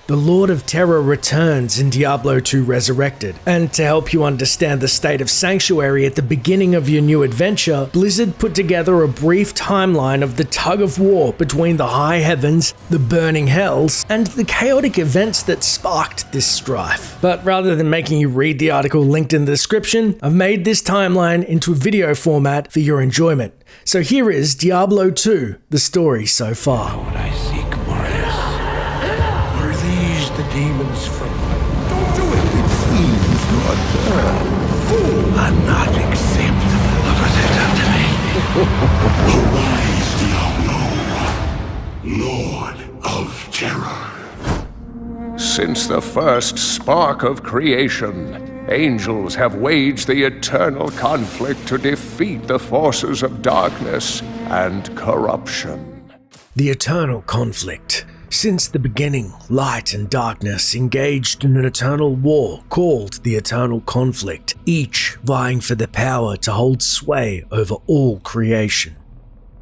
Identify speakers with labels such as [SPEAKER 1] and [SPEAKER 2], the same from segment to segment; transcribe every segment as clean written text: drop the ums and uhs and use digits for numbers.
[SPEAKER 1] The Lord of Terror returns in Diablo II Resurrected, and to help you understand the state of Sanctuary at the beginning of your new adventure, Blizzard put together a brief timeline of the tug-of-war between the High Heavens, the Burning Hells, and the chaotic events that sparked this strife. But rather than making you read the article linked in the description, I've made this timeline into a video format for your enjoyment. So here is Diablo II, the story so far.
[SPEAKER 2] The demons from... Don't do it! It seems your turn. Fool! I'm not acceptable. What was it up to me? Arise, Diablo, Lord of Terror.
[SPEAKER 3] Since the first spark of creation, angels have waged the eternal conflict to defeat the forces of darkness and corruption.
[SPEAKER 1] The eternal conflict. Since the beginning, light and darkness engaged in an eternal war called the Eternal Conflict, each vying for the power to hold sway over all creation.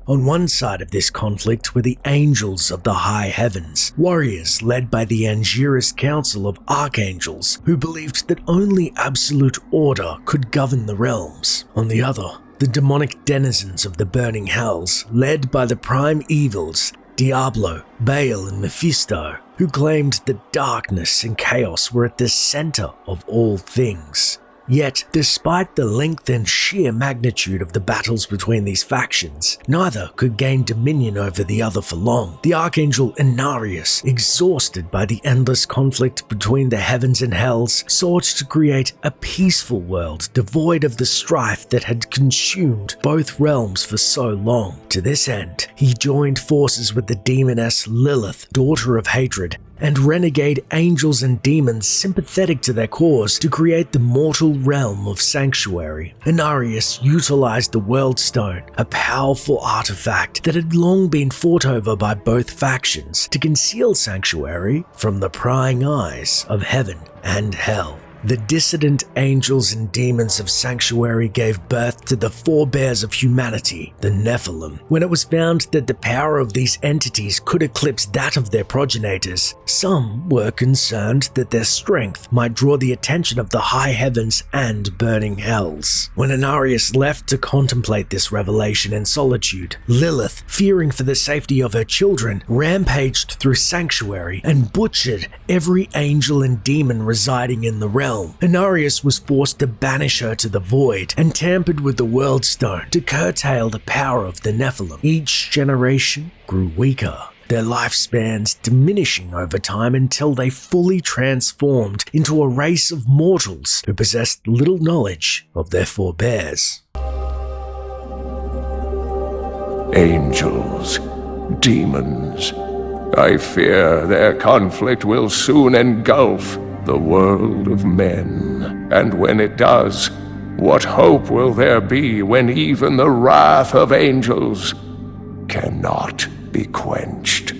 [SPEAKER 1] On one side of this conflict were the angels of the high heavens, warriors led by the Angiris Council of Archangels, who believed that only absolute order could govern the realms. On the other, the demonic denizens of the burning hells, led by the prime evils, Diablo, Baal, and Mephisto, who claimed that darkness and chaos were at the center of all things. Yet, despite the length and sheer magnitude of the battles between these factions, neither could gain dominion over the other for long. The Archangel Inarius, exhausted by the endless conflict between the heavens and hells, sought to create a peaceful world devoid of the strife that had consumed both realms for so long. To this end, he joined forces with the demoness Lilith, daughter of hatred, and renegade angels and demons sympathetic to their cause to create the mortal realm of Sanctuary. Inarius utilized the World Stone, a powerful artifact that had long been fought over by both factions, to conceal Sanctuary from the prying eyes of heaven and hell. The dissident angels and demons of Sanctuary gave birth to the forebears of humanity, the Nephilim. When it was found that the power of these entities could eclipse that of their progenitors, some were concerned that their strength might draw the attention of the high heavens and burning hells. When Inarius left to contemplate this revelation in solitude, Lilith, fearing for the safety of her children, rampaged through Sanctuary and butchered every angel and demon residing in the realm. Inarius was forced to banish her to the void and tampered with the World Stone to curtail the power of the Nephilim. Each generation grew weaker, their lifespans diminishing over time until they fully transformed into a race of mortals who possessed little knowledge of their forebears.
[SPEAKER 3] Angels, demons, I fear their conflict will soon engulf the world of men. And when it does, what hope will there be when even the wrath of angels cannot be quenched?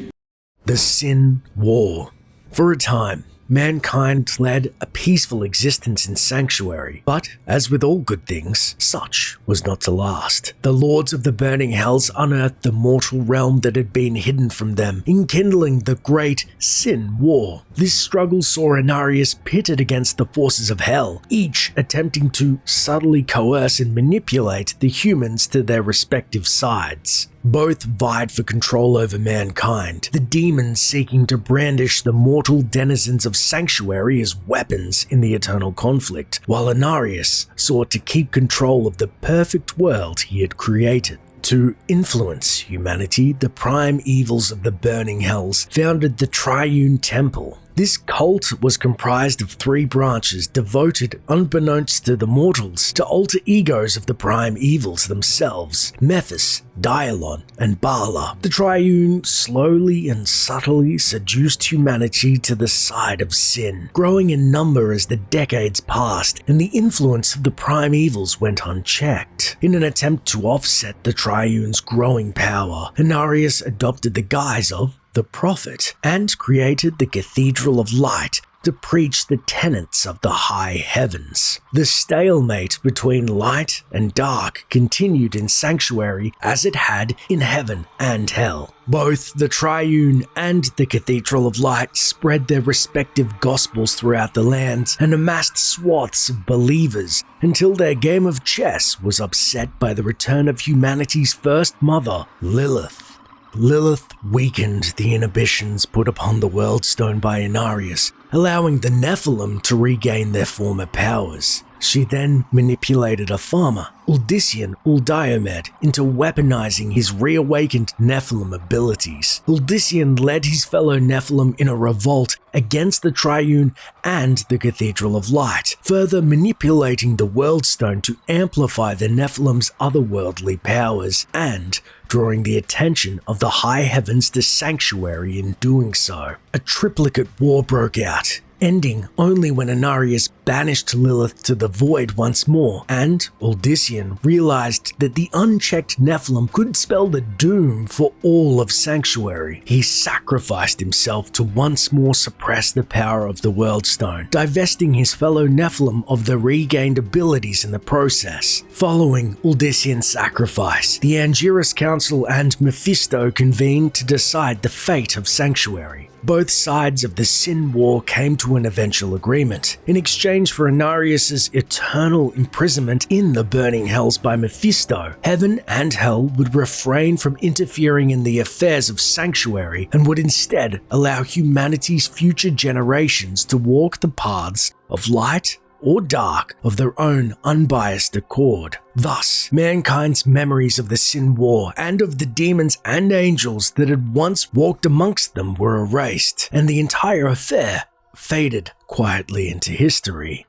[SPEAKER 1] The Sin War. For a time, mankind led a peaceful existence in Sanctuary, but as with all good things, such was not to last. The lords of the burning hells unearthed the mortal realm that had been hidden from them, enkindling the great Sin War. This struggle saw Inarius pitted against the forces of hell, each attempting to subtly coerce and manipulate the humans to their respective sides. Both vied for control over mankind, the demons seeking to brandish the mortal denizens of Sanctuary as weapons in the eternal conflict, while Inarius sought to keep control of the perfect world he had created. To influence humanity, the prime evils of the burning hells founded the Triune Temple. This cult was comprised of 3 branches devoted, unbeknownst to the mortals, to alter egos of the prime evils themselves, Mephis, Dialon, and Bala. The Triune slowly and subtly seduced humanity to the side of sin, growing in number as the decades passed and the influence of the prime evils went unchecked. In an attempt to offset the Triune's growing power, Inarius adopted the guise of the Prophet and created the Cathedral of Light, to preach the tenets of the high heavens. The stalemate between light and dark continued in Sanctuary as it had in heaven and hell. Both the Triune and the Cathedral of Light spread their respective gospels throughout the lands and amassed swaths of believers until their game of chess was upset by the return of humanity's first mother, Lilith. Lilith weakened the inhibitions put upon the Worldstone by Inarius, allowing the Nephilim to regain their former powers. She then manipulated a farmer, Uldyssian Uldiomed, into weaponizing his reawakened Nephilim abilities. Uldyssian led his fellow Nephilim in a revolt against the Triune and the Cathedral of Light, further manipulating the Worldstone to amplify the Nephilim's otherworldly powers and drawing the attention of the high heavens to Sanctuary in doing so. A triplicate war broke out, ending only when Inarius banished Lilith to the void once more, and Uldyssian realized that the unchecked Nephilim could spell the doom for all of Sanctuary. He sacrificed himself to once more suppress the power of the Worldstone, divesting his fellow Nephilim of the regained abilities in the process. Following Uldyssian's sacrifice, the Angiras Council and Mephisto convened to decide the fate of Sanctuary. Both sides of the Sin War came to an eventual agreement. In exchange for Inarius's eternal imprisonment in the burning hells by Mephisto, heaven and hell would refrain from interfering in the affairs of Sanctuary and would instead allow humanity's future generations to walk the paths of light or dark of their own unbiased accord. Thus, mankind's memories of the Sin War and of the demons and angels that had once walked amongst them were erased, and the entire affair faded quietly into history.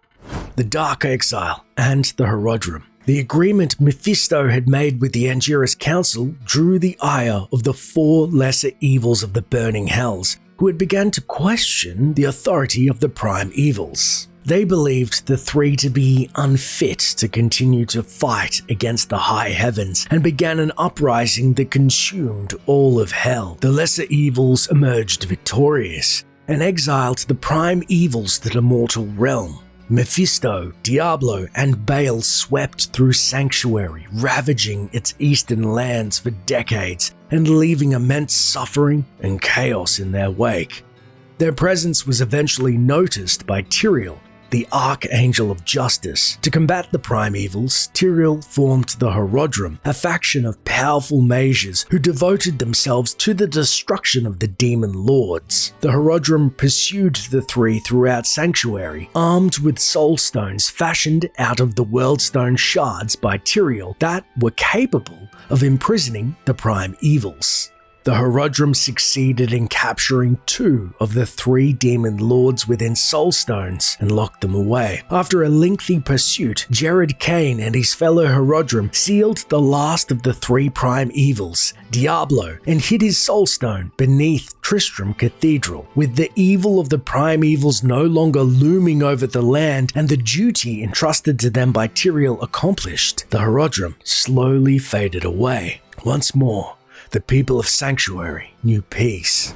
[SPEAKER 1] The Dark Exile and the Horodrum. The agreement Mephisto had made with the Angiras Council drew the ire of the four lesser evils of the burning hells, who had begun to question the authority of the prime evils. They believed the three to be unfit to continue to fight against the high heavens and began an uprising that consumed all of hell. The lesser evils emerged victorious and exiled the prime evils to the mortal realm. Mephisto, Diablo, and Baal swept through Sanctuary, ravaging its eastern lands for decades and leaving immense suffering and chaos in their wake. Their presence was eventually noticed by Tyrael, the Archangel of Justice. To combat the prime evils, Tyrael formed the Horodrum, a faction of powerful mages who devoted themselves to the destruction of the demon lords. The Horodrum pursued the three throughout Sanctuary, armed with soul stones fashioned out of the Worldstone shards by Tyrael that were capable of imprisoning the prime evils. The Horodrum succeeded in capturing 2 of the 3 demon lords within soul stones and locked them away. After a lengthy pursuit, Jared Kane and his fellow Horodrum sealed the last of the 3 prime evils, Diablo, and hid his soul stone beneath Tristram Cathedral. With the evil of the prime evils no longer looming over the land and the duty entrusted to them by Tyrael accomplished, the Horodrum slowly faded away. Once more, the people of Sanctuary knew peace.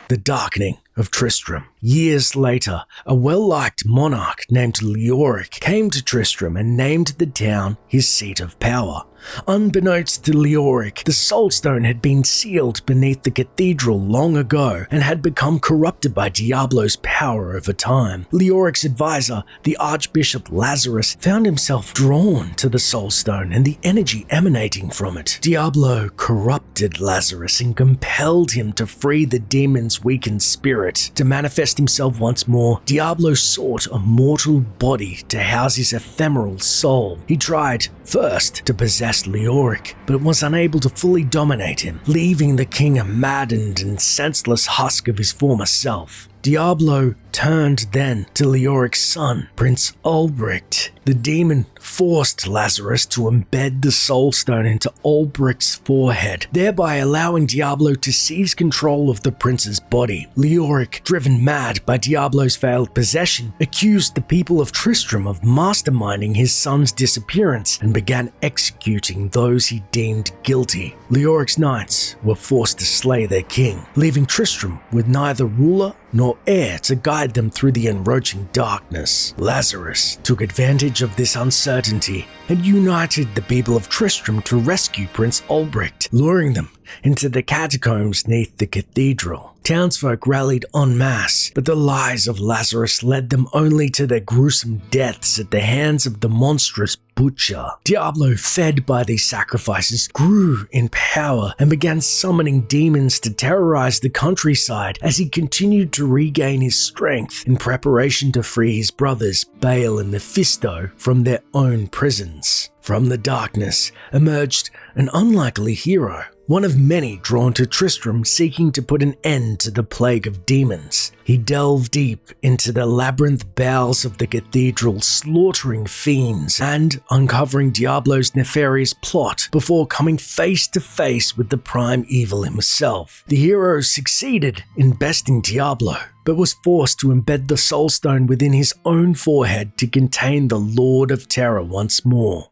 [SPEAKER 1] The Darkening of Tristram. Years later, a well-liked monarch named Leoric came to Tristram and named the town his seat of power. Unbeknownst to Leoric, the Soulstone had been sealed beneath the cathedral long ago and had become corrupted by Diablo's power over time. Leoric's advisor, the Archbishop Lazarus, found himself drawn to the Soulstone and the energy emanating from it. Diablo corrupted Lazarus and compelled him to free the demon's weakened spirit. To manifest himself once more, Diablo sought a mortal body to house his ephemeral soul. He tried, first, to possess Leoric, but was unable to fully dominate him, leaving the king a maddened and senseless husk of his former self. Diablo turned then to Leoric's son, Prince Ulbricht. The demon forced Lazarus to embed the soul stone into Ulbricht's forehead, thereby allowing Diablo to seize control of the prince's body. Leoric, driven mad by Diablo's failed possession, accused the people of Tristram of masterminding his son's disappearance and began executing those he deemed guilty. Leoric's knights were forced to slay their king, leaving Tristram with neither ruler nor heir to guide them through the encroaching darkness. Lazarus took advantage of this uncertainty and united the people of Tristram to rescue Prince Ulbricht, luring them into the catacombs neath the cathedral. Townsfolk rallied en masse, but the lies of Lazarus led them only to their gruesome deaths at the hands of the monstrous butcher. Diablo, fed by these sacrifices, grew in power and began summoning demons to terrorize the countryside as he continued to regain his strength in preparation to free his brothers Baal and Mephisto from their own prisons. From the darkness emerged an unlikely hero, one of many drawn to Tristram seeking to put an end to the plague of demons. He delved deep into the labyrinth bowels of the cathedral, slaughtering fiends and uncovering Diablo's nefarious plot before coming face to face with the prime evil himself. The hero succeeded in besting Diablo, but was forced to embed the soul stone within his own forehead to contain the Lord of Terror once more.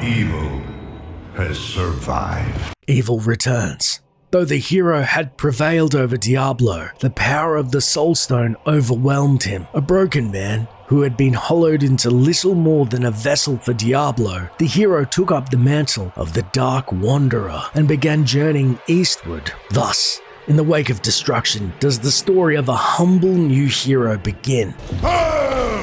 [SPEAKER 2] Evil has survived.
[SPEAKER 1] Evil returns. Though the hero had prevailed over Diablo, the power of the Soul Stone overwhelmed him. A broken man who had been hollowed into little more than a vessel for Diablo, the hero took up the mantle of the Dark Wanderer and began journeying eastward. Thus, in the wake of destruction, does the story of a humble new hero begin.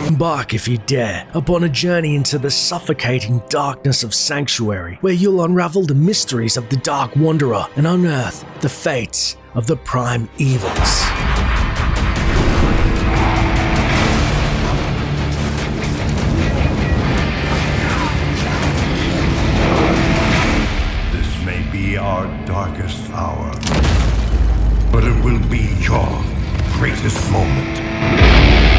[SPEAKER 1] Embark, if you dare, upon a journey into the suffocating darkness of Sanctuary, where you'll unravel the mysteries of the Dark Wanderer and unearth the fates of the prime evils.
[SPEAKER 2] This may be our darkest hour, but it will be your greatest moment.